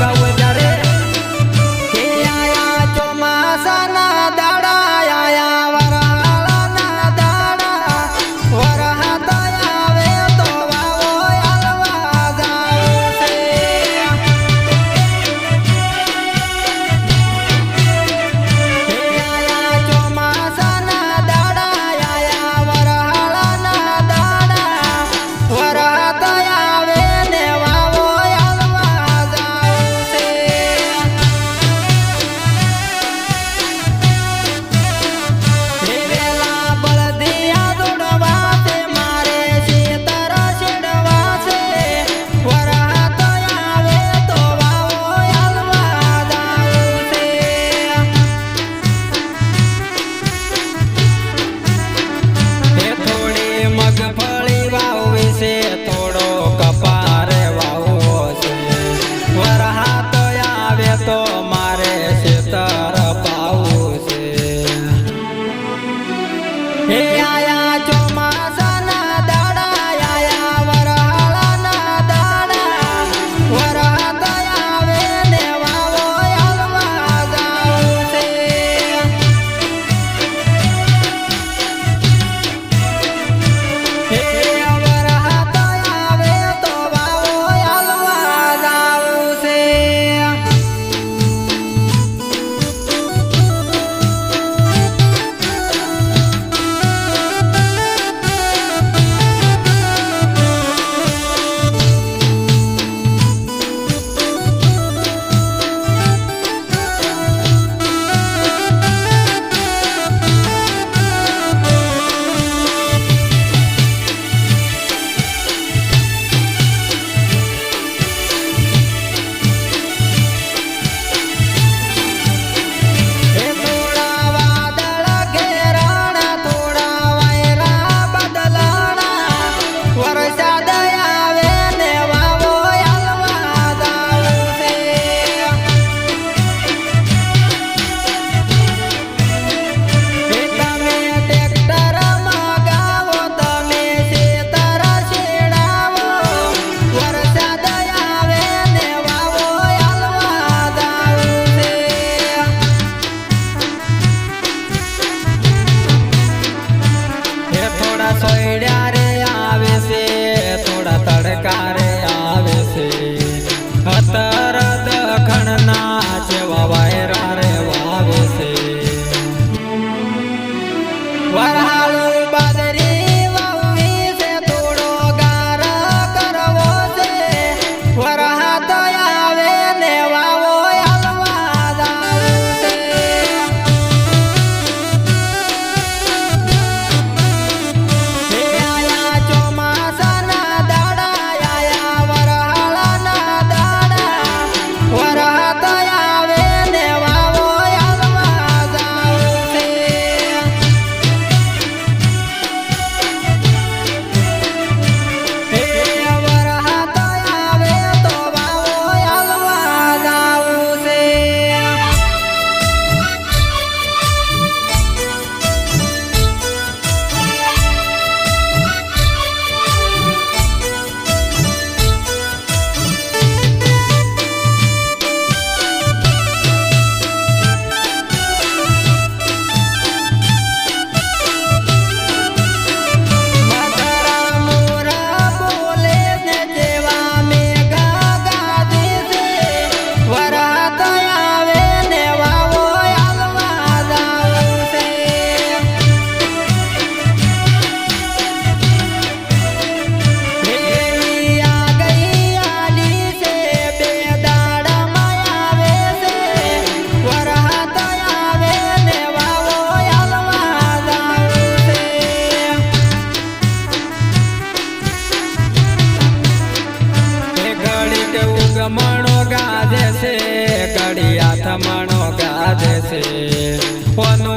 ગાવું ત્યારે કે આયા ચોમાસાના દાડા આયા વરહાળાના દાડા વરહાત આવે તો વાવો હાલવા જાવું છે કે આયા ચોમાસાના દાડા આયા વરહાળાના દાડા વરહાત આવે ને વાવો હાલવા જાવું છે વેલા બળદિયા દોડવા છે મારે શેતર શેડવા છે વરહાત આવે તો વાવો હાલવા જાવું છે એ થોડી મગફળી વાવવી છે થોડો કપારે વાવવો છે વરહાત આવે તો મારે શેતર પાવું છે હે આયા ચોમાસાના દાડા આયા વરહાળાના દાડા વરહાત આવે ને વાવો હાલવા જાવું છે હે વરહાત આવે તો વાવો હાલવા જાવું છે એ થોડા વાદળ ઘેરાણા થોડા વાયરા બદલાણા વરસાદ આવે ને વાવો હાલવા જાવું છે એ તમે ટ્રેક્ટર મગાવો તમે શેતર શેડાવો વરસાદ આવે ને વાવો હાલવા જાવું છે એ થોડા સોયડ્યા રે આવે છે થોડા તડકા રે આવે છે અત્તર દખણના જેવા વાયરા રે વાવે છે વરહાળું બાજરી વાવવી છે થોડો ગાર કરવો છે વરહાત આવે ને વાવો હાલવા જાવું છે હે આયા ચોમાસાના દાડા આયા વરહાળાના દાડા વરહાત આવે ને વાવો હાલવા જાવું છે હે વરહાત આવે તો વાવો હાલવા જાવું છે મધરા મોરા બોલે ને જેવા મેઘા ગાજે છે વરહાત આવે ને વાવો હાલવા જાવું છે એવી આ ગઈ આડી છે બે દાડામાં આવે છે વરહાત આવે ને વાવો હાલવા જાવું છે એ ઘડી કે ઉગમણો ગાજે છે ઘડી આથમણો ગાજે છે ઓનો